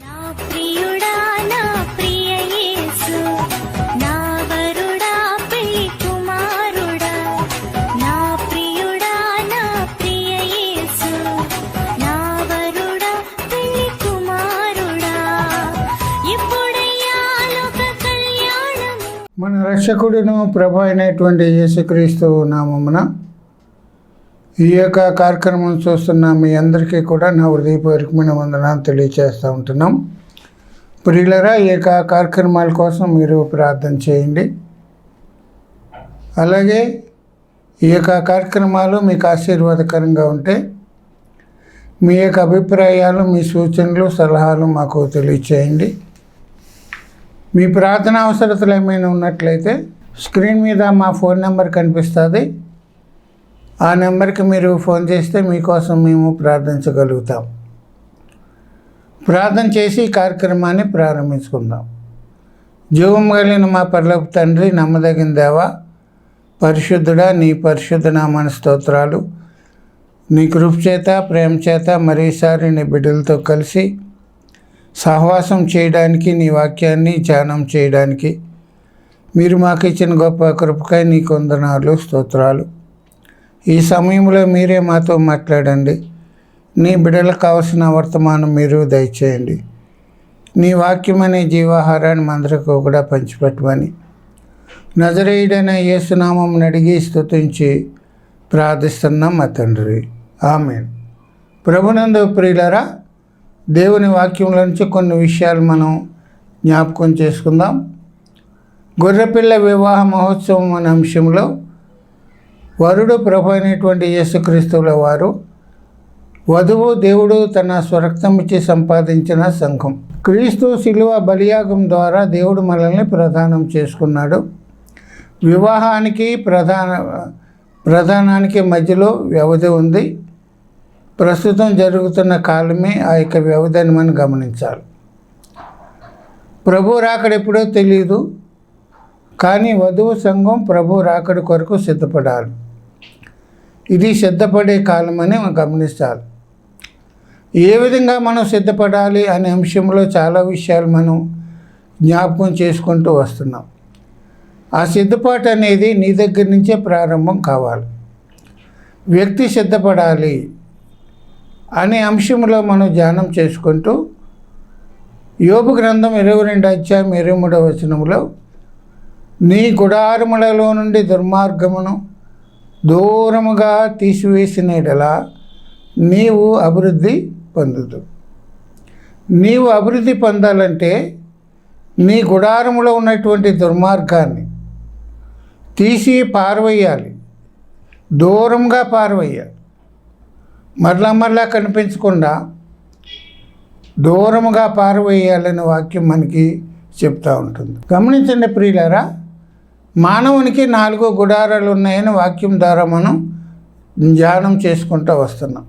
నా ప్రియుడా నా ప్రియ యేసు నా వరుడా పెళ్లి కుమారుడా నా ప్రియుడా నా ప్రియ యేసు నా వరుడా పెళ్లి కుమారుడా ఇప్పుడయ్యా లోక కళ్యాణము. మన రక్షకుడును ప్రభు అయినటువంటి యేసుక్రీస్తు నామమున ఈ యొక్క కార్యక్రమం చూస్తున్న మీ అందరికీ కూడా నా హృదయపూర్వకమైన వందనాలు తెలియజేస్తూ ఉంటున్నాం. ప్రియులరా, ఈ యొక్క కార్యక్రమాల కోసం మీరు ప్రార్థన చేయండి. అలాగే ఈ యొక్క కార్యక్రమాలు మీకు ఆశీర్వాదకరంగా ఉంటే మీ యొక్క అభిప్రాయాలు, మీ సూచనలు, సలహాలు మాకు తెలియచేయండి. మీ ప్రార్థన అవసరతలు ఏమైనా ఉన్నట్లయితే స్క్రీన్ మీద మా ఫోన్ నెంబర్ కనిపిస్తుంది. ఆ నెంబర్కి మీరు ఫోన్ చేస్తే మీకోసం మేము ప్రార్థించగలుగుతాం. ప్రార్థన చేసి ఈ కార్యక్రమాన్ని ప్రారంభించుకుందాం. జీవం కలిగిన మా పరలోక తండ్రి, నమ్మదగిన దేవా, పరిశుద్ధుడా, నీ పరిశుద్ధ నామన స్తోత్రాలు. నీ కృప చేత, ప్రేమ చేత మరోసారి నీ బిడ్డలతో కలిసి సహవాసం చేయడానికి, నీ వాక్యాన్ని ధ్యానం చేయడానికి మీరు మాకు ఇచ్చిన గొప్ప కృపకై నీకు వందనాలు, స్తోత్రాలు. ఈ సమయంలో మీరే మాతో మాట్లాడండి. నీ బిడ్డలకు కావలసిన వర్తమానం మీరు దయచేయండి. నీ వాక్యమనే జీవాహారాన్ని మందరకు కూడా పంచిపెట్టమని నజరేయుడైన యేసునామం అడిగి స్తుతించి ప్రార్థిస్తున్నాం మా తండ్రి, ఆమేన్. ప్రభునందు ప్రియులరా, దేవుని వాక్యంలో నుంచి కొన్ని విషయాలు మనం జ్ఞాపకం చేసుకుందాం. గొర్రెపిల్ల వివాహ మహోత్సవం అనే అంశంలో వరుడు ప్రభు అయినటువంటి యేసుక్రీస్తుల వారు, వధువు దేవుడు తన స్వరక్తం ఇచ్చి సంపాదించిన సంఘం. క్రీస్తు శిలువ బలియాగం ద్వారా దేవుడు మనల్ని ప్రదానం చేసుకున్నాడు. వివాహానికి ప్రధానానికి మధ్యలో వ్యవధి ఉంది. ప్రస్తుతం జరుగుతున్న కాలమే ఆ యొక్క వ్యవధి అని మనం గమనించాలి. ప్రభు రాకడ ఎప్పుడో తెలియదు, కానీ వధువు సంఘం ప్రభు రాకడ కొరకు సిద్ధపడాలి. ఇది సిద్ధపడే కాలమని మనం గమనించాలి. ఏ విధంగా మనం సిద్ధపడాలి అనే అంశంలో చాలా విషయాలు మనం జ్ఞాపకం చేసుకుంటూ వస్తున్నాం. ఆ సిద్ధపాటు అనేది నీ దగ్గర నుంచే ప్రారంభం కావాలి. వ్యక్తి సిద్ధపడాలి అనే అంశంలో మనం ధ్యానం చేసుకుంటూ యోబు గ్రంథం 22 అధ్యాయం 23వ వచనంలో, నీ గుడారములలో నుండి దుర్మార్గమును దూరముగా తీసివేసిన యెడల నీవు అభివృద్ధి పొందుదు. నీవు అభివృద్ధి పొందాలంటే నీ గుడారములో ఉన్నటువంటి దుర్మార్గాన్ని తీసి పారవేయాలి, దూరంగా పారవేయాలి. మరలా కనిపించకుండా దూరముగా పారవేయాలనే వాక్యం మనకి చెప్తూ ఉంటుంది. గమనించండి ప్రియులారా, మానవునికి 4 గుడారాలు ఉన్నాయని వాక్యం ద్వారా మనం ధ్యానం చేసుకుంటూ వస్తున్నాం.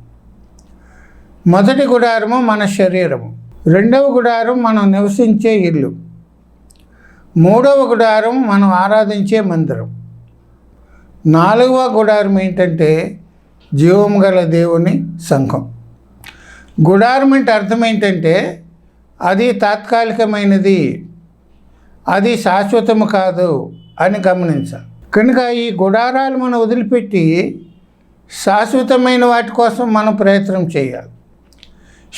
మొదటి గుడారము మన శరీరము, రెండవ గుడారం మనం నివసించే ఇల్లు, మూడవ గుడారం మనం ఆరాధించే మందిరం, నాలుగవ గుడారం ఏంటంటే జీవం గల దేవుని సంఘం. గుడారం అంటే అర్థం ఏంటంటే అది తాత్కాలికమైనది, అది శాశ్వతము కాదు అని గమనించాలి. కనుక ఈ గుడారాలు మనం వదిలిపెట్టి శాశ్వతమైన వాటి కోసం మనం ప్రయత్నం చేయాలి.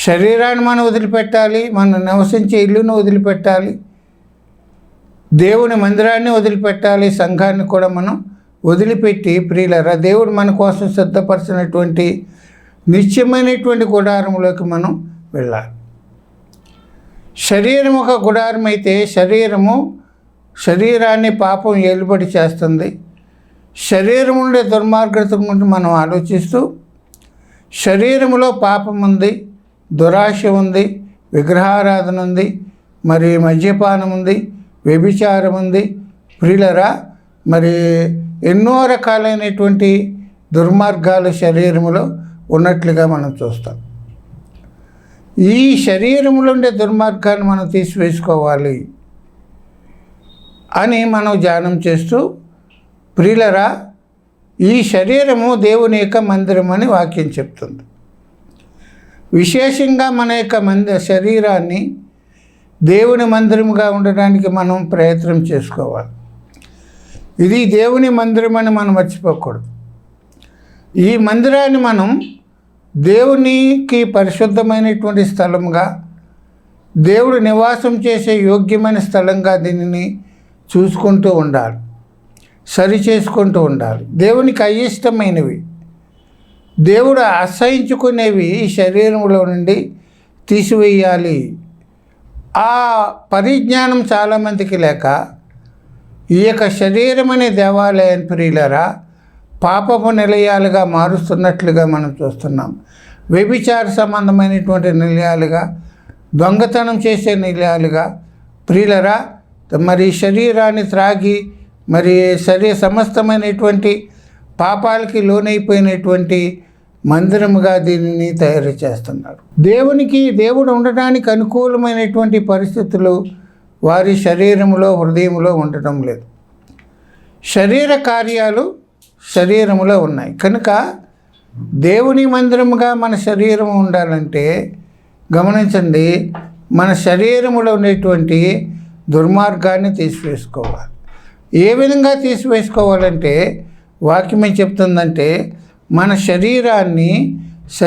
శరీరాన్ని మనం వదిలిపెట్టాలి, మనం నివసించే ఇల్లును వదిలిపెట్టాలి, దేవుని మందిరాన్ని వదిలిపెట్టాలి, సంఘాన్ని కూడా మనం వదిలిపెట్టి ప్రియులరా, దేవుడు మన కోసం సిద్ధపరిచినటువంటి నిత్యమైనటువంటి గుడారంలోకి మనం వెళ్ళాలి. శరీరం ఒక గుడారం అయితే శరీరాన్ని పాపం ఏలుబడి చేస్తుంది. శరీరం ఉండే దుర్మార్గత గురించి మనం ఆలోచిస్తూ, శరీరంలో పాపం ఉంది, దురాశ ఉంది, విగ్రహారాధన ఉంది, మరి మద్యపానం ఉంది, వ్యభిచారం ఉంది. ప్రియులరా, మరి ఎన్నో రకాలైనటువంటి దుర్మార్గాలు శరీరంలో ఉన్నట్లుగా మనం చూస్తాం. ఈ శరీరంలో ఉండే దుర్మార్గాన్ని మనం తీసివేసుకోవాలి అని మనం ధ్యానం చేస్తూ, ప్రియులరా, ఈ శరీరము దేవుని యొక్క మందిరం అని వాక్యం చెప్తుంది. విశేషంగా మన యొక్క శరీరాన్ని దేవుని మందిరముగా ఉండడానికి మనం ప్రయత్నం చేసుకోవాలి. ఇది దేవుని మందిరం అని మనం మర్చిపోకూడదు. ఈ మందిరాన్ని మనం దేవునికి పరిశుద్ధమైనటువంటి స్థలంగా, దేవుడు నివాసం చేసే యోగ్యమైన స్థలంగా దీనిని చూసుకుంటూ ఉండాలి, సరి చేసుకుంటూ ఉండాలి. దేవునికి అయిష్టమైనవి, దేవుడు అసహించుకునేవి ఈ శరీరంలో నుండి తీసివేయాలి. ఆ పరిజ్ఞానం చాలామందికి లేక ఈ యొక్క శరీరం అనే దేవాలయాన్ని ప్రియులరా పాపపు నిలయాలుగా మారుస్తున్నట్లుగా మనం చూస్తున్నాం. వ్యభిచార సంబంధమైనటువంటి నిలయాలుగా, దొంగతనం చేసే నిలయాలుగా ప్రియులరా మరి శరీరాన్ని త్రాగి మరి సమస్తమైనటువంటి పాపాలకి లోనైపోయినటువంటి మందిరముగా దీనిని తయారు చేస్తున్నారు. దేవుడు ఉండడానికి అనుకూలమైనటువంటి పరిస్థితులు వారి శరీరంలో, హృదయంలో ఉండటం లేదు. శరీర కార్యాలు శరీరంలో ఉన్నాయి కనుక దేవుని మందిరముగా మన శరీరం ఉండాలంటే గమనించండి, మన శరీరములో ఉండేటువంటి దుర్మార్గాన్ని తీసివేసుకోవాలి. ఏ విధంగా తీసివేసుకోవాలంటే వాక్యం ఏం చెప్తుందంటే మన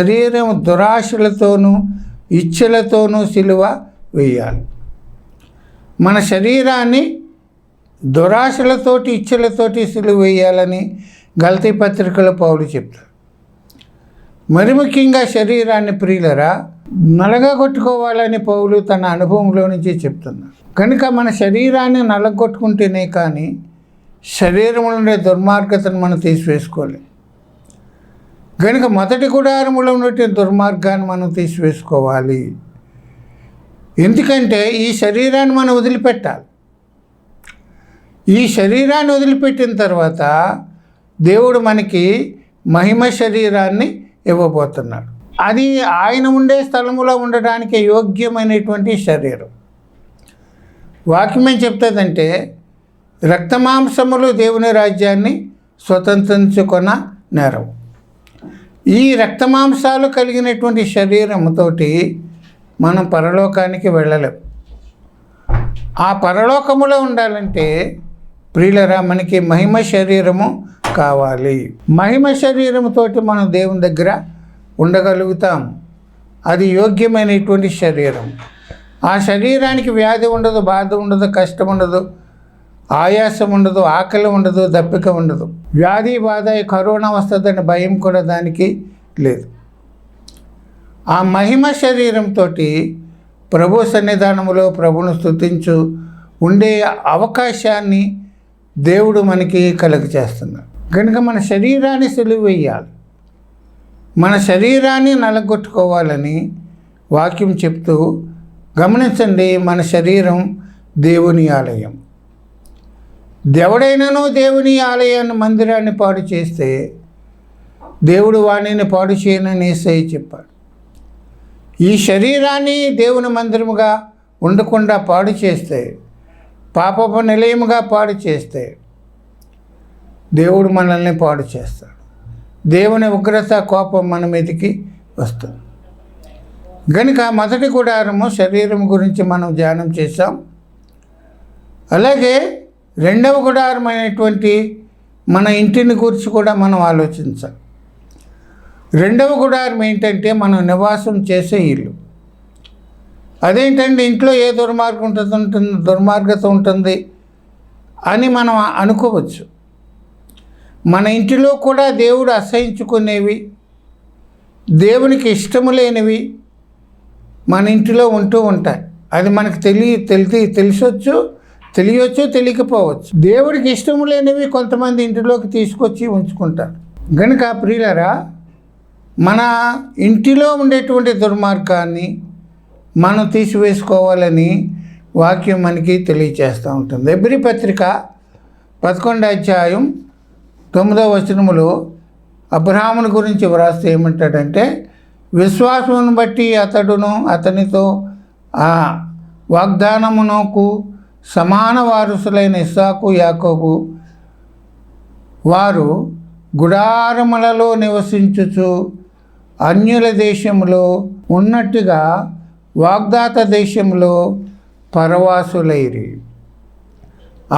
శరీరం దురాశలతోనూ ఇచ్చలతోనూ సిలువ వేయాలి. మన శరీరాన్ని దురాశలతోటి ఇచ్చలతోటి సిలువ వేయాలని గలతీ పత్రికలో పౌలు చెప్తారు. మరి ముఖ్యంగా శరీరాన్ని ప్రియులరా నలగగొట్టుకోవాలని పౌలు తన అనుభవంలో నుంచి చెప్తున్నారు. కనుక మన శరీరాన్ని నలగొట్టుకుంటేనే కానీ శరీరంలో ఉండే దుర్మార్గతను మనం తీసివేసుకోలేం. కనుక మొదటి గుడారములో ఉండే దుర్మార్గాన్ని మనం తీసివేసుకోవాలి. ఎందుకంటే ఈ శరీరాన్ని మనం వదిలిపెట్టాలి. ఈ శరీరాన్ని వదిలిపెట్టిన తర్వాత దేవుడు మనకి మహిమ శరీరాన్ని ఇవ్వబోతున్నాడు. అది ఆయన ఉండే స్థలములో ఉండడానికి యోగ్యమైనటువంటి శరీరం. వాక్యం ఏం చెప్తుందంటే రక్తమాంసములు దేవుని రాజ్యాన్ని స్వతంత్రించుకొన నేరం. ఈ రక్తమాంసాలు కలిగినటువంటి శరీరంతోటి మనం పరలోకానికి వెళ్ళలేం. ఆ పరలోకములో ఉండాలంటే ప్రియులరా మనకి మహిమ శరీరము కావాలి. మహిమ శరీరముతో మనం దేవుని దగ్గర ఉండగలుగుతాం. అది యోగ్యమైనటువంటి శరీరం. ఆ శరీరానికి వ్యాధి ఉండదు, బాధ ఉండదు, కష్టం ఉండదు, ఆయాసం ఉండదు, ఆకలి ఉండదు, దప్పిక ఉండదు. వ్యాధి బాధ కరోనా వస్తుందని భయం కూడా దానికి లేదు. ఆ మహిమ శరీరంతో ప్రభు సన్నిధానములో ప్రభును స్తుతించు ఉండే అవకాశాన్ని దేవుడు మనకి కలుగజేస్తున్నాడు. కనుక మన శరీరాన్ని సిలువ వేయాలి, మన శరీరాన్ని నలగొట్టుకోవాలని వాక్యం చెప్తూ గమనించండి. మన శరీరం దేవుని ఆలయం. ఎవడైనానో దేవుని ఆలయాన్ని మందిరాన్ని పాడు చేస్తే దేవుడు వాణిని పాడు చేయనని యేసయ్య చెప్పాడు. ఈ శరీరాన్ని దేవుని మందిరముగా ఉండకుండా పాడు చేస్తే, పాపపు నిలయముగా పాడు చేస్తే దేవుడు మనల్ని పాడు చేస్తాడు. దేవుని ఉగ్రత కోపం మన మీదకి వస్తుంది. కనుక మొదటి గుడారము శరీరం గురించి మనం ధ్యానం చేసాం. అలాగే రెండవ గుడారమైనటువంటి మన ఇంటిని గురించి కూడా మనం ఆలోచించాలి. రెండవ గుడారం ఏంటంటే మనం నివాసం చేసే ఇల్లు. అదేంటంటే ఇంట్లో ఏ దుర్మార్గత ఉంటుంది అని మనం అనుకోవచ్చు. మన ఇంటిలో కూడా దేవుడు అసహించుకునేవి, దేవునికి ఇష్టము లేనివి మన ఇంటిలో ఉంటూ ఉంటాయి. అది మనకు తెలియచ్చు, తెలియకపోవచ్చు. దేవుడికి ఇష్టము లేనివి కొంతమంది ఇంటిలోకి తీసుకొచ్చి ఉంచుకుంటారు. కనుక ప్రియులారా మన ఇంటిలో ఉండేటువంటి దుర్మార్గాన్ని మనం తీసివేసుకోవాలని వాక్యం మనకి తెలియచేస్తూ ఉంటుంది. హెబ్రీ పత్రిక 11వ అధ్యాయం 9వ వచనములో అబ్రహాముని గురించి వ్రాస్తే ఏమంటాడంటే, విశ్వాసమును బట్టి అతడును అతనితో ఆ వాగ్దానమునకు సమాన వారసులైన ఇస్సాకు యాకోబు వారు గుడారములలో నివసించుచు అన్యుల దేశంలో ఉన్నట్టుగా వాగ్దాత దేశంలో పరవాసులైరి.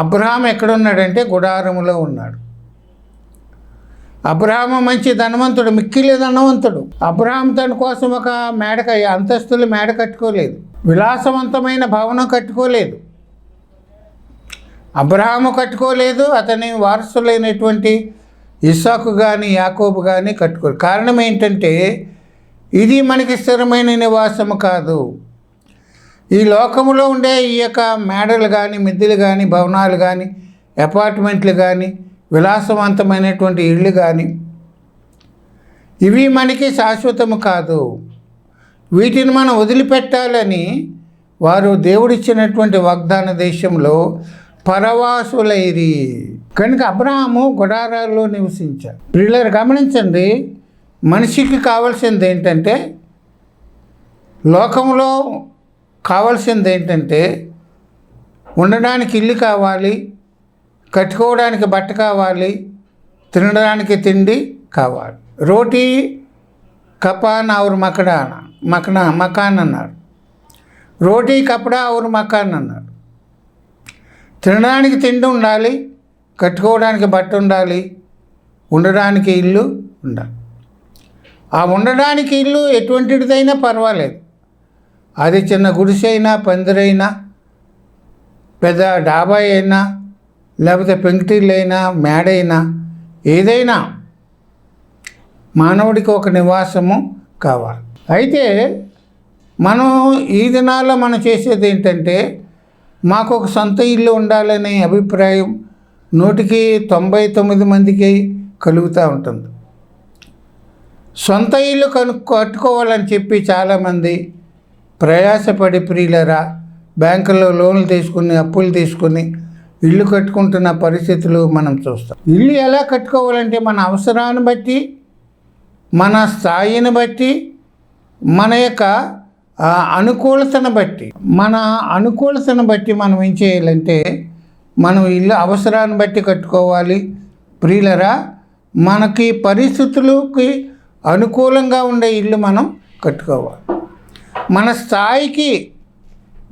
అబ్రహాం ఎక్కడున్నాడంటే గుడారములో ఉన్నాడు. అబ్రహాము మంచి ధనవంతుడు, మిక్కిలి ధనవంతుడు. అబ్రహాం తన కోసం ఒక అంతస్తులు మేడ కట్టుకోలేదు, విలాసవంతమైన భవనం కట్టుకోలేదు. అబ్రహాము కట్టుకోలేదు, అతని వారసులైనటువంటి ఇస్సాకు కానీ యాకోబు కానీ కట్టుకోలేదు. కారణం ఏంటంటే ఇది మనకి స్థిరమైన నివాసము కాదు. ఈ లోకములో ఉండే ఈ యొక్క మేడలు కానీ, మిద్దెలు కానీ, భవనాలు కానీ, అపార్ట్మెంట్లు కానీ, విలాసవంతమైనటువంటి ఇళ్ళు కానీ ఇవి మనకి శాశ్వతము కాదు. వీటిని మనం వదిలిపెట్టాలని వారు దేవుడిచ్చినటువంటి వాగ్దాన దేశంలో పరవాసులైరి. కనుక అబ్రహాము గుడారాల్లో నివసించాడు. ప్రియులారా గమనించండి, మనిషికి కావాల్సింది ఏంటంటే, లోకంలో కావాల్సింది ఏంటంటే ఉండడానికి ఇల్లు కావాలి, కట్టుకోవడానికి బట్ట కావాలి, తినడానికి తిండి కావాలి. రోటీ కపాన్ ఔర్ మకాన్ అన్నాడు. రోటీ కపడా ఔర్ మకాన్ అన్నాడు. తినడానికి తిండి ఉండాలి, కట్టుకోవడానికి బట్ట ఉండాలి, ఉండడానికి ఇల్లు ఉండాలి. ఆ ఉండడానికి ఇల్లు ఎటువంటిదైనా పర్వాలేదు. అది చిన్న గుడిసె అయినా, పందిరైనా, పెద్ద డాబా అయినా, లేకపోతే పెంకుటిల్లు అయినా, మేడైనా, ఏదైనా మానవుడికి ఒక నివాసము కావాలి. అయితే మనం ఈ దినాల్లో మనం చేసేది ఏంటంటే, మాకు ఒక సొంత ఇల్లు ఉండాలనే అభిప్రాయం 99 మందికి కలుగుతూ ఉంటుంది. సొంత ఇల్లు కట్టుకోవాలని చెప్పి చాలామంది ప్రయాసపడి ప్రియులరా బ్యాంకుల్లో లోన్లు తీసుకుని, అప్పులు తీసుకుని ఇల్లు కట్టుకుంటున్న పరిస్థితులు మనం చూస్తాం. ఇల్లు ఎలా కట్టుకోవాలంటే మన అవసరాన్ని బట్టి, మన స్థాయిని బట్టి, మన యొక్క అనుకూలతను బట్టి మనం ఏం చేయాలంటే, మనం ఇల్లు అవసరాన్ని బట్టి కట్టుకోవాలి. ప్రియులరా మనకి పరిస్థితులకి అనుకూలంగా ఉండే ఇల్లు మనం కట్టుకోవాలి. మన స్థాయికి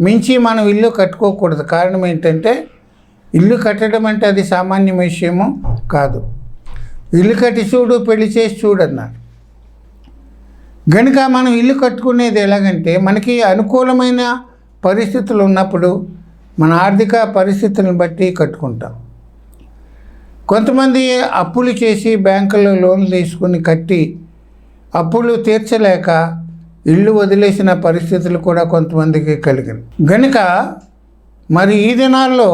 మించి మనం ఇల్లు కట్టుకోకూడదు. కారణం ఏంటంటే, ఇల్లు కట్టడం అంటే అది సామాన్య విషయము కాదు. ఇల్లు కట్టి చూడు, పెళ్లి చేసి చూడు అన్నారు. కనుక మనం ఇల్లు కట్టుకునేది ఎలాగంటే, మనకి అనుకూలమైన పరిస్థితులు ఉన్నప్పుడు మన ఆర్థిక పరిస్థితులను బట్టి కట్టుకుంటాం. కొంతమంది అప్పులు చేసి బ్యాంకుల్లో లోన్లు తీసుకుని కట్టి అప్పులు తీర్చలేక ఇల్లు వదిలేసిన పరిస్థితులు కూడా కొంతమందికి కలిగినాయి. కనుక మరి ఈ దినాల్లో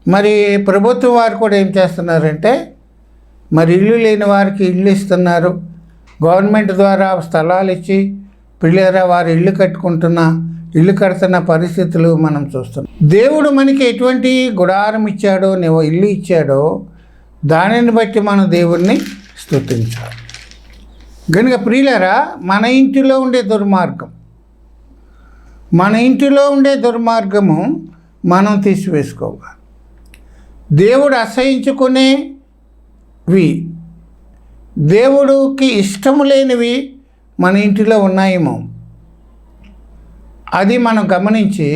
మరి ప్రభుత్వం వారు కూడా ఏం చేస్తున్నారంటే, మరి ఇల్లు లేని వారికి ఇల్లు ఇస్తున్నారు. గవర్నమెంట్ ద్వారా స్థలాలు ఇచ్చి పిల్లరా వారు ఇల్లు కడుతున్న పరిస్థితులు మనం చూస్తున్నాం. దేవుడు మనకి ఎటువంటి గుడారం ఇచ్చాడో, ఇల్లు ఇచ్చాడో దానిని బట్టి మనం దేవుణ్ణి స్తుతించాలి. కనుక ప్రియులరా మన ఇంటిలో ఉండే దుర్మార్గము మనం తీసివేసుకోవాలి. దేవుడు అసహించుకునేవి, దేవుడికి ఇష్టం లేనివి మన ఇంటిలో ఉన్నాయేమో అది మనం గమనించి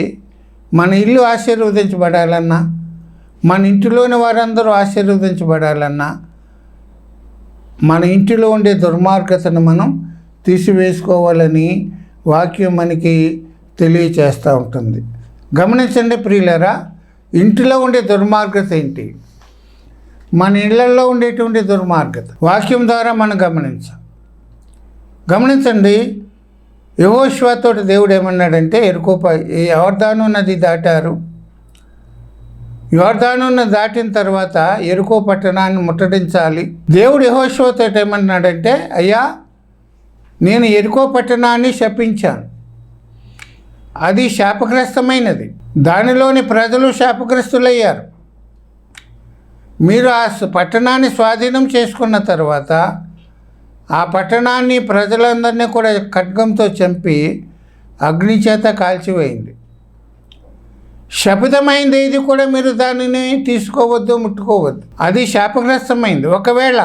మన ఇల్లు ఆశీర్వదించబడాలన్నా, మన ఇంటిలోని వారందరూ ఆశీర్వదించబడాలన్నా మన ఇంటిలో ఉండే దుర్మార్గతను మనం తీసివేసుకోవాలని వాక్యం మనకి తెలియచేస్తూ ఉంటుంది. గమనించండి ప్రియులరా, ఇంటిలో ఉండే దుర్మార్గత ఏంటి, మన ఇళ్లలో ఉండేటువంటి దుర్మార్గత వాక్యం ద్వారా మనం గమనించండి. యెహోషువతో దేవుడు ఏమన్నాడంటే, యోర్దాను నది దాటారు. యోర్దాను నది దాటిన తర్వాత యెరికో పట్టణాన్ని ముట్టడించాలి. దేవుడు యెహోషువతో ఏమన్నాడంటే, అయ్యా నేను యెరికో పట్టణాన్ని శపించాను, అది శాపగ్రస్తమైనది, దానిలోని ప్రజలు శాపగ్రస్తులయ్యారు. మీరు ఆ పట్టణాన్ని స్వాధీనం చేసుకున్న తర్వాత ఆ పట్టణాన్ని ప్రజలందరినీ కూడా ఖడ్గంతో చంపి అగ్ని చేత కాల్చివేయింది. శపితమైంది ఇది కూడా మీరు దానిని తీసుకోవద్దు, ముట్టుకోవద్దు, అది శాపగ్రస్తమైంది. ఒకవేళ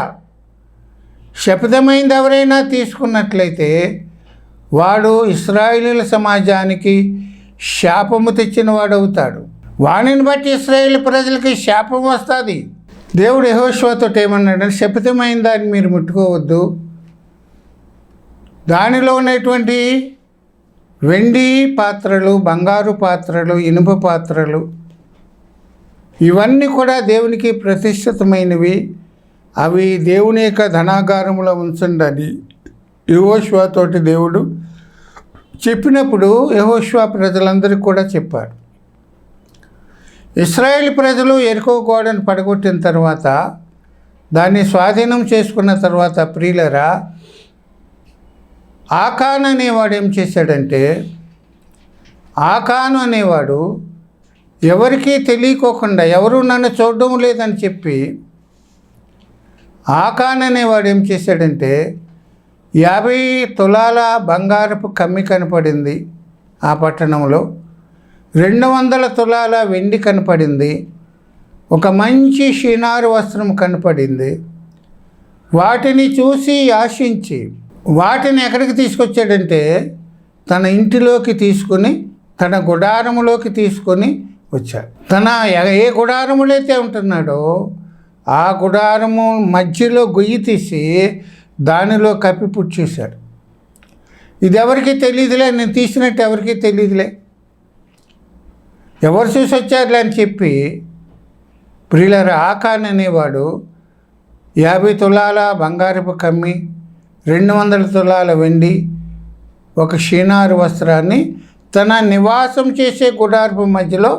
శపథమైంది ఎవరైనా తీసుకున్నట్లయితే వాడు ఇశ్రాయేలీల సమాజానికి శాపము తెచ్చిన వాడు అవుతాడు. వానిని బట్టి ఇశ్రాయేలు ప్రజలకి శాపం వస్తుంది. దేవుడు యెహోషువతో ఏమన్నాడంటే, శపథమైన దాన్ని మీరు ముట్టుకోవద్దు, దానిలో ఉన్నటువంటి వెండి పాత్రలు, బంగారు పాత్రలు, ఇనుప పాత్రలు ఇవన్నీ కూడా దేవునికి ప్రతిష్ఠితమైనవి, అవి దేవుని యొక్క ధనాగారంలో ఉంచండి యెహోషువతోటి దేవుడు చెప్పినప్పుడు యెహోషువ ప్రజలందరికీ కూడా చెప్పాడు. ఇశ్రాయేల్ ప్రజలు యెరికో గోడను పడగొట్టిన తర్వాత, దాన్ని స్వాధీనం చేసుకున్న తర్వాత ప్రియులరా, ఆకాను అనేవాడు ఏం చేశాడంటే, ఆకాను అనేవాడు ఎవరికీ తెలియకోకుండా, ఎవరు నన్ను చూడడం లేదని చెప్పి, ఆకాను అనేవాడు ఏం చేశాడంటే 50 తులాల బంగారపు కమ్మి కనపడింది ఆ పట్టణంలో, 200 తులాల వెండి కనపడింది, ఒక మంచి షినారు వస్త్రం కనపడింది. వాటిని చూసి ఆశించి వాటిని ఎక్కడికి తీసుకొచ్చాడంటే తన ఇంటిలోకి తీసుకుని, తన గుడారములోకి తీసుకొని వచ్చాడు. తన ఏ గుడారములో అయితే ఉంటున్నాడో ఆ గుడారము మధ్యలో గొయ్యి తీసి దానిలో కప్పి పుచ్చేశాడు. ఇది ఎవరికి తెలియదులే, నేను తీసినట్టు ఎవరికి తెలియదులే, ఎవరు చూసి వచ్చారులే అని చెప్పి ప్రియులారా, ఆకాను అనేవాడు 50 తులాల బంగారపు కమ్మి, 200 తులాల వెండి, ఒక షీనారు వస్త్రాన్ని తన నివాసం చేసే గుడారపు మధ్యలో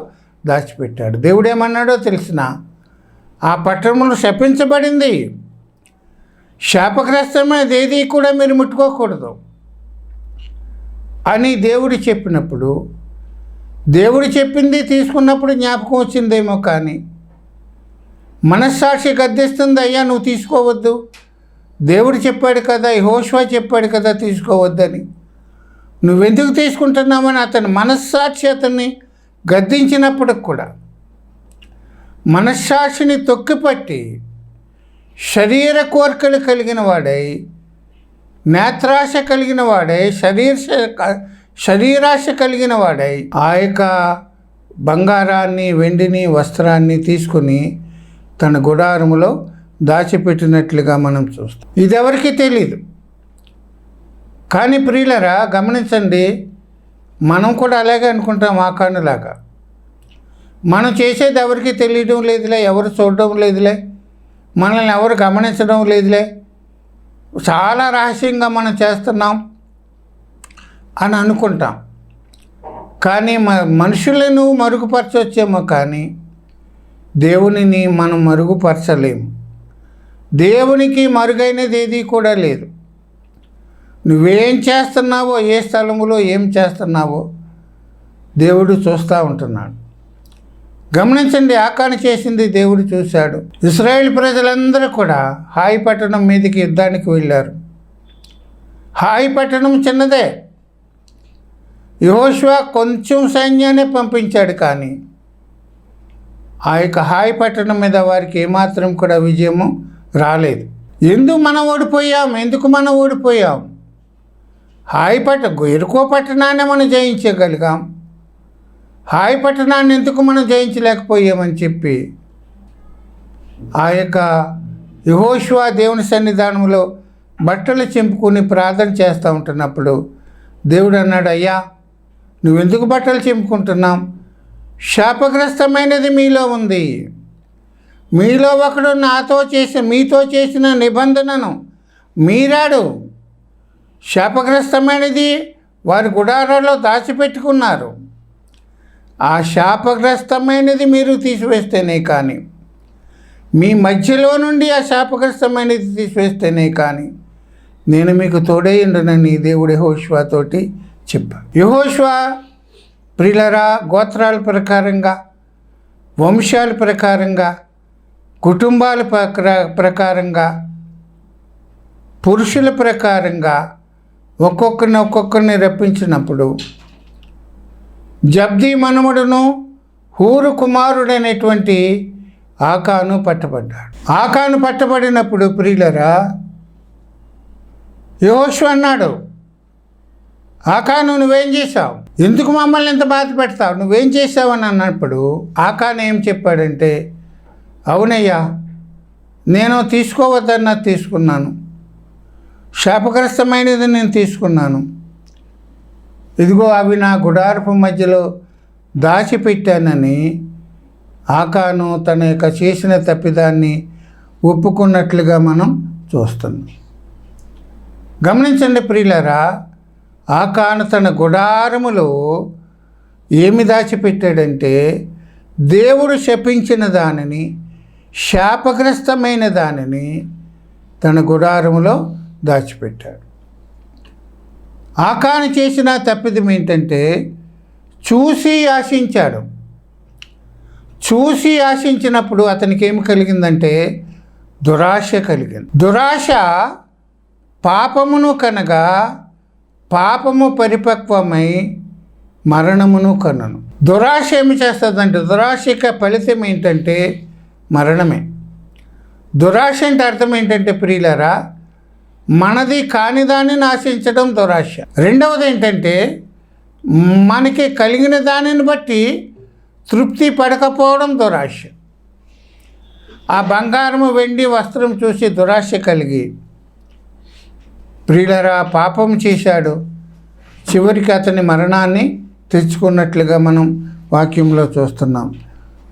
దాచిపెట్టాడు. దేవుడేమన్నాడో తెలిసిన, ఆ పట్టణంలో శపించబడింది, శాపగ్రస్తమైనది ఏది కూడా మీరు ముట్టుకోకూడదు అని దేవుడు చెప్పినప్పుడు, దేవుడు చెప్పింది తీసుకున్నప్పుడు జ్ఞాపకం వచ్చిందేమో, కానీ మనస్సాక్షి గద్దిస్తుంది, అయ్యా నువ్వు తీసుకోవద్దు, దేవుడు చెప్పాడు కదా, యెహోషువ చెప్పాడు కదా తీసుకోవద్దని, నువ్వెందుకు తీసుకుంటున్నావని అతని మనస్సాక్షి అతన్ని గద్దించినప్పటికి కూడా మనస్సాక్షిని తొక్కిపట్టి శరీర కోరికలు కలిగిన వాడై, నేత్రాశ కలిగిన వాడై, శరీరాశ కలిగిన వాడై ఆ యొక్క బంగారాన్ని, వెండిని, వస్త్రాన్ని తీసుకుని తన గుడారములో దాచిపెట్టినట్లుగా మనం చూస్తాం. ఇది ఎవరికి తెలీదు. కానీ ప్రియులరా గమనించండి, మనం కూడా అలాగే అనుకుంటాం. ఆకానులాగా మనం చేసేది ఎవరికి తెలియడం లేదులే, ఎవరు చూడడం లేదులే, మనల్ని ఎవరు గమనించడం లేదులే, చాలా రహస్యంగా మనం చేస్తున్నాం అని అనుకుంటాం. కానీ మనుషులను మరుగుపరచవచ్చేమో, కానీ దేవునిని మనం మరుగుపరచలేము. దేవునికి మరుగైనది ఏది కూడా లేదు. నువ్వేం చేస్తున్నావో, ఏ స్థలములో ఏం చేస్తున్నావో దేవుడు చూస్తూ ఉంటున్నాడు. గమనించండి, ఆకాను చేసింది దేవుడు చూశాడు. ఇశ్రాయేల్ ప్రజలందరూ కూడా హాయి పట్టణం మీదకి యుద్ధానికి వెళ్ళారు. హాయి పట్టణం చిన్నదే, యెహోషువ కొంచెం సైన్యాన్ని పంపించాడు, కానీ ఆ యొక్క హాయి పట్టణం మీద వారికి ఏమాత్రం కూడా విజయము రాలేదు. ఎందుకు మనం ఓడిపోయాం? హాయి ఎరుకో పట్టణాన్ని మనం జయించగలిగాం, హాయి పట్టణాన్ని ఎందుకు మనం జయించలేకపోయామని చెప్పి ఆ యొక్క యెహోషువ దేవుని సన్నిధానంలో బట్టలు చింపుకొని ప్రార్థన చేస్తూ ఉంటున్నప్పుడు దేవుడు అన్నాడు, అయ్యా నువ్వెందుకు బట్టలు చింపుకుంటున్నాం? శాపగ్రస్తమైనది మీలో ఉంది. మీలో ఒకడు మీతో చేసిన నిబంధనను మీరాడు. శాపగ్రస్తమైనది వారి గుడారాల్లో దాచిపెట్టుకున్నారు. ఆ శాపగ్రస్తమైనది మీరు తీసివేస్తేనే కానీ, మీ మధ్యలో నుండి ఆ శాపగ్రస్తమైనది తీసివేస్తేనే కానీ నేను మీకు తోడేయుండనని దేవుడు యెహోషువతోటి చెప్పాడు. యెహోషువ ప్రియులరా, గోత్రాల ప్రకారంగా, వంశాల ప్రకారంగా, కుటుంబాల ప్రకారంగా, పురుషుల ప్రకారంగా ఒక్కొక్కరిని రప్పించినప్పుడు జబ్దీ మనుమడును హూరు కుమారుడైనటువంటి ఆకాను పట్టబడ్డాడు. ఆకాను పట్టబడినప్పుడు ప్రియులరా, యెహోషువ అన్నాడు, ఆకాను నువ్వేం చేశావు, ఎందుకు మమ్మల్ని ఇంత బాధ పెడతావు, నువ్వేం చేశావు అని అన్నప్పుడు ఆకాను ఏం చెప్పాడంటే, అవునయ్యా, నేను తీసుకోవద్దన్నది తీసుకున్నాను, శాపగ్రస్తమైనది నేను తీసుకున్నాను, ఇదిగో అవి నా గుడారపు మధ్యలో దాచిపెట్టానని ఆకాను తన యొక్క చేసిన తప్పిదాన్ని ఒప్పుకున్నట్లుగా మనం చూస్తున్నాం. గమనించండి ప్రియులారా, ఆకాను తన గుడారములో ఏమి దాచిపెట్టాడంటే దేవుడు శపించిన దానిని, శాపగ్రస్తమైన దానిని తన గుడారములో దాచిపెట్టాడు. ఆకాను చేసిన తప్పిదం ఏంటంటే చూసి ఆశించాడు. చూసి ఆశించినప్పుడు అతనికి ఏమి కలిగిందంటే దురాశ కలిగింది. దురాశ పాపమును కనగా పాపము పరిపక్వమై మరణమును కనను. దురాశ ఏమి చేస్తుందంటే, దురాశక ఫలితం ఏంటంటే మరణమే. దురాశ అంటే అర్థం ఏంటంటే ప్రియులారా, మనది కాని దానిని ఆశించడం దురాశ. రెండవది ఏంటంటే మనకి కలిగిన దానిని బట్టి తృప్తి పడకపోవడం దురాశ. ఆ బంగారము వెండి వస్త్రం చూసి దురాశ కలిగి ప్రియులారా పాపం చేశాడు. చివరికి అతని మరణాన్ని తెచ్చుకున్నట్లుగా మనం వాక్యంలో చూస్తున్నాం.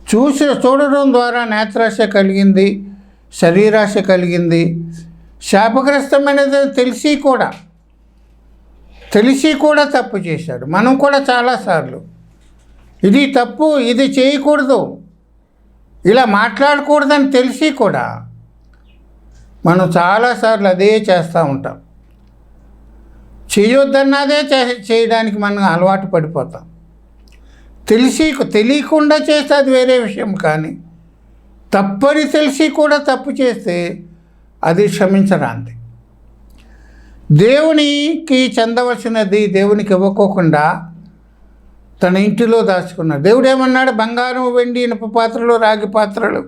చూడడం ద్వారా నేత్రాశ కలిగింది, శరీరాశ కలిగింది. శాపగ్రస్తమైనది తెలిసి కూడా తప్పు చేశాడు. మనం కూడా చాలాసార్లు ఇది తప్పు, ఇది చేయకూడదు, ఇలా మాట్లాడకూడదని తెలిసి కూడా మనం చాలాసార్లు అదే చేస్తూ ఉంటాం. చేయొద్దన్నదే చేయడానికి మనం అలవాటు పడిపోతాం. తెలియకుండా చేస్తే అది వేరే విషయం, కానీ తప్పని తెలిసి కూడా తప్పు చేస్తే అది క్షమించరాంది. దేవునికి చెందవలసినది దేవునికి ఇవ్వకోకుండా తన ఇంటిలో దాచుకున్నాడు. దేవుడు ఏమన్నాడు, బంగారం వెండి ఇనుప పాత్రలు రాగి పాత్రలు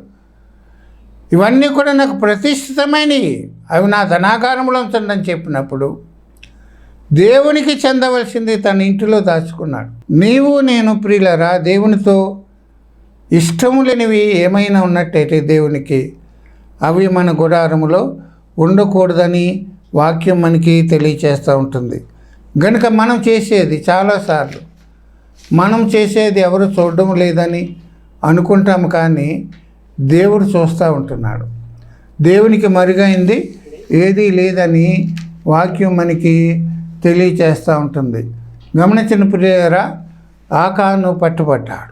ఇవన్నీ కూడా నాకు ప్రతిష్ఠితమైనవి, అవి నా ధనాగారంలో ఉంచండి అని చెప్పినప్పుడు దేవునికి చెందవలసింది తన ఇంటిలో దాచుకున్నాడు. నీవు నేను ప్రియులరా దేవునితో ఇష్టము లేనివి ఏమైనా ఉన్నట్టయితే దేవునికి అవి మన గుడారములో ఉండకూడదని వాక్యం మనకి తెలియచేస్తూ ఉంటుంది. కనుక మనం చేసేది చాలాసార్లు మనం చేసేది ఎవరు చూడడం లేదని అనుకుంటాము, కానీ దేవుడు చూస్తూ ఉంటున్నాడు. దేవునికి మరుగైంది ఏదీ లేదని వాక్యం మనకి తెలియచేస్తూ ఉంటుంది. గమనించిన ప్రియులారా, ఆకాను పట్టుబడ్డాడు.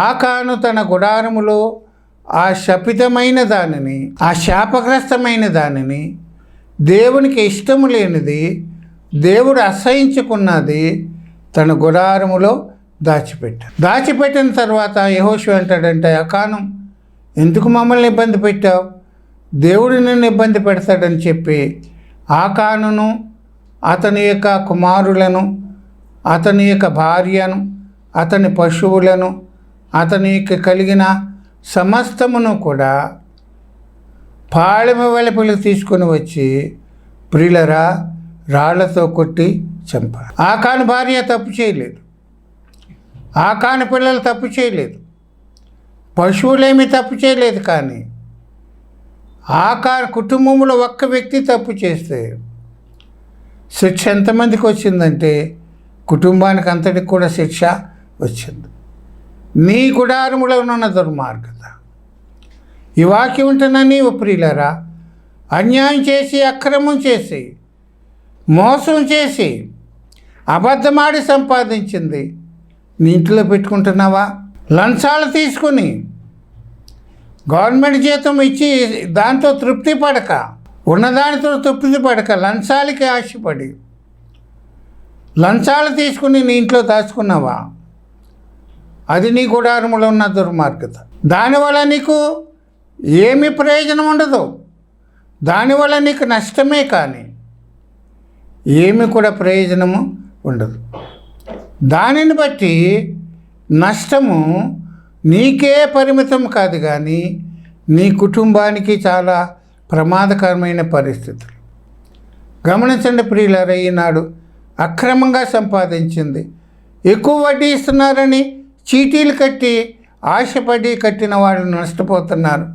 ఆకాను తన గుడారములో ఆ శపితమైన దానిని, ఆ శాపగ్రస్తమైన దానిని, దేవునికి ఇష్టము లేనిది, దేవుడు అసహించుకున్నది తన గుడారములో దాచిపెట్టిన తర్వాత యెహోషువ అంటాడంటే, ఆకాను ఎందుకు మమ్మల్ని ఇబ్బంది పెట్టావు, దేవుడు నిన్ను ఇబ్బంది పెడతాడని చెప్పి ఆకానును, అతని యొక్క కుమారులను, అతని యొక్క భార్యను, అతని పశువులను, అతనికి కలిగిన సమస్తమును కూడా పాళెమ వెలుపలికి తీసుకొని వచ్చి ప్రియులరా రాళ్లతో కొట్టి చంపారు. ఆకాను భార్య తప్పు చేయలేదు, ఆకాను పిల్లలు తప్పు చేయలేదు, పశువులేమీ తప్పు చేయలేదు, కానీ ఆకాను కుటుంబంలో ఒక్క వ్యక్తి తప్పు చేస్తే శిక్ష ఎంతమందికి వచ్చిందంటే కుటుంబానికి అంతటికి కూడా శిక్ష వచ్చింది. నీ గుడారములో ఉన్న దుర్మార్గత. ఈ వాక్యం ఉంటున్నా నీవు ప్రియులరా అన్యాయం చేసి, అక్రమం చేసి, మోసం చేసి, అబద్ధమాడి సంపాదించింది నీ ఇంట్లో పెట్టుకుంటున్నావా? లంచాలు తీసుకుని గవర్నమెంట్ జీతం ఇచ్చి దాంతో తృప్తి పడక, ఉన్నదానితో తృప్తి పడక లంచాలకి ఆశపడి లంచాలు తీసుకుని నీ ఇంట్లో దాచుకున్నావా? అది నీ గుడారములో ఉన్న దుర్మార్గత. దానివల్ల నీకు ఏమి ప్రయోజనం ఉండదు, దానివల్ల నీకు నష్టమే, కానీ ఏమి కూడా ప్రయోజనము ఉండదు. దానిని బట్టి నష్టము నీకే పరిమితం కాదు, కానీ నీ కుటుంబానికి చాలా ప్రమాదకరమైన పరిస్థితులు. గమనించండి ప్రియులారా, ఈనాడు అక్రమంగా సంపాదించింది ఎక్కువ వడ్డీ ఇస్తున్నారని చీటీలు కట్టి ఆశపడి కట్టిన వాళ్ళు నష్టపోతున్నారు.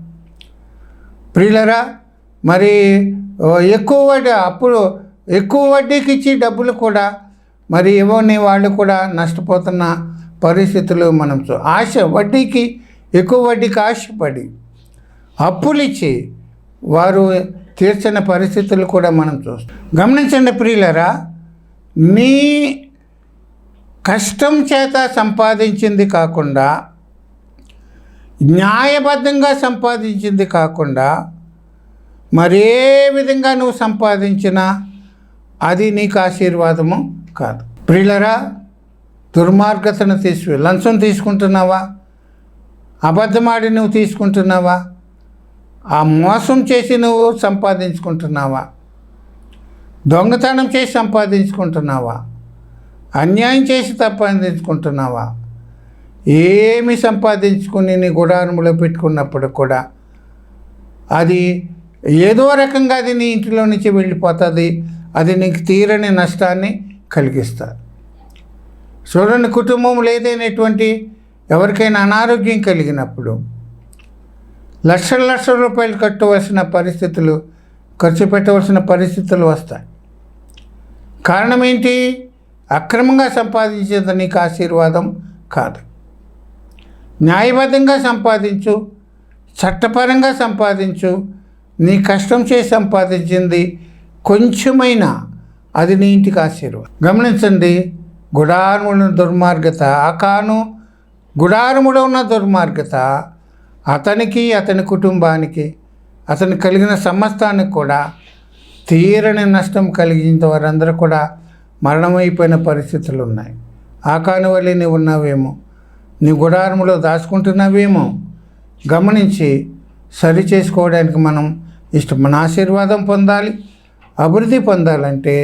ప్రియులారా, మరి ఎక్కువ వడ్డీ అప్పుడు ఎక్కువ వడ్డీకి ఇచ్చి డబ్బులు కూడా మరి ఇవ్వని వాళ్ళు కూడా నష్టపోతున్న పరిస్థితులు మనం వడ్డీకి ఎక్కువ వడ్డీకి ఆశపడి అప్పులు ఇచ్చి వారు తీర్చని పరిస్థితులు కూడా మనం చూస్తాం. గమనించండి ప్రియులారా, నీ కష్టం చేత సంపాదించింది కాకుండా, న్యాయబద్ధంగా సంపాదించింది కాకుండా మరే విధంగా నువ్వు సంపాదించినా అది నీకు ఆశీర్వాదము కాదు. ప్రియులారా, దుర్మార్గతను లంచం తీసుకుంటున్నావా? అబద్ధమాడి నువ్వు తీసుకుంటున్నావా? ఆ మోసం చేసి నువ్వు సంపాదించుకుంటున్నావా? దొంగతనం చేసి సంపాదించుకుంటున్నావా? అన్యాయం చేసి సంపాదించుకుంటున్నావా? ఏమి సంపాదించుకుని నీ గుడారములో పెట్టుకున్నప్పుడు కూడా అది ఏదో రకంగా అది నీ ఇంటిలో నుంచి వెళ్ళిపోతుంది. అది నీకు తీరని నష్టాన్ని కలిగిస్తుంది. చూడండి, కుటుంబంలో ఏదైనటువంటి ఎవరికైనా అనారోగ్యం కలిగినప్పుడు లక్షల రూపాయలు కట్టవలసిన పరిస్థితులు, ఖర్చు పెట్టవలసిన పరిస్థితులు వస్తాయి. కారణం ఏంటి? అక్రమంగా సంపాదించేది నీకు ఆశీర్వాదం కాదు. న్యాయబద్ధంగా సంపాదించు, చట్టపరంగా సంపాదించు. నీ కష్టం చేసి సంపాదించింది కొంచెమైనా అది నీ ఇంటికి ఆశీర్వాదం. గమనించండి, గుడారములో దుర్మార్గత, ఆకాను గుడారములో ఉన్న దుర్మార్గత అతనికి, అతని కుటుంబానికి, అతను కలిగిన సమస్తానికి కూడా తీరని నష్టం కలిగించిన వారందరూ కూడా మరణమైపోయిన పరిస్థితులు ఉన్నాయి. ఆకాను వల్లే నీవు ఉన్నావేమో, నీ గుడారములో దాచుకుంటున్నావేమో గమనించి సరి చేసుకోవడానికి మనం మన ఆశీర్వాదం పొందాలి. అభివృద్ధి పొందాలంటే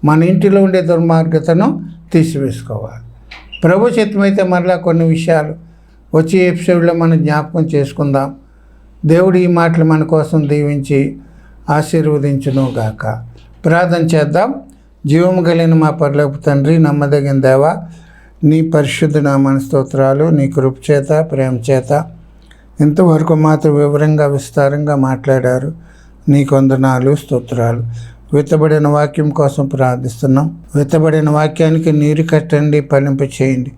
మన ఇంటిలో ఉండే దుర్మార్గతను తీసివేసుకోవాలి. ప్రభు చిత్తమైతే మరలా కొన్ని విషయాలు వచ్చే ఎపిసోడ్లో మనం జ్ఞాపకం చేసుకుందాం. దేవుడు ఈ మాటలు మన కోసం దీవించి ఆశీర్వదించును గాక. ప్రార్థన చేద్దాం. జీవము కలిగిన మా పరలోకపు తండ్రి, నమ్మదగిన దేవా, నీ పరిశుద్ధ నామమున స్తోత్రాలు. నీ కృప చేత, ప్రేమ చేత ఇంతవరకు మాతో వివరంగా విస్తారంగా మాట్లాడారు. నీకు వందనాలు, స్తోత్రాలు. విత్తబడిన వాక్యం కోసం ప్రార్థిస్తున్నాం. విత్తబడిన వాక్యానికి నీరు కట్టండి, ఫలింప చేయండి.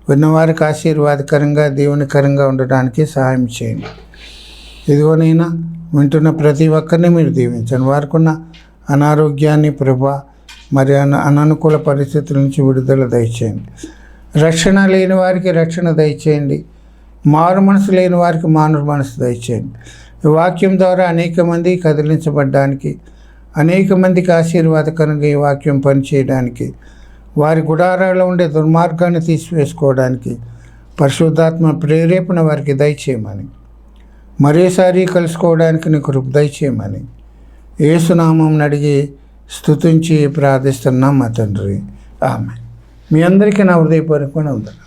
విన్నవారికి ఆశీర్వాదకరంగా, దీవెనకరంగా ఉండడానికి సహాయం చేయండి. ఇదిగోనైనా వింటున్న ప్రతి ఒక్కరిని మీరు దీవించండి. వారికున్న అనారోగ్యాన్ని ప్రభా, మరి అననుకూల పరిస్థితుల నుంచి విడుదల దయచేయండి. రక్షణ లేని వారికి రక్షణ దయచేయండి. మారు మనసు లేని వారికి మారు మనసు దయచేయండి. ఈ వాక్యం ద్వారా అనేక మంది కదిలించబడ్డానికి, అనేక మందికి ఆశీర్వాదకరంగా ఈ వాక్యం పనిచేయడానికి, వారి గుడారాల్లో ఉండే దుర్మార్గాన్ని తీసివేసుకోవడానికి పరిశుద్ధాత్మ ప్రేరేపణ వారికి దయచేయమని, మరోసారి కలుసుకోవడానికి నీ కృప దయచేయమని యేసునామం అడిగి స్తుతించి ప్రార్థిస్తున్నాం మా తండ్రి. ఆమేన్. మీ అందరికీ నా హృదయపూర్వకమైన వందనాలు.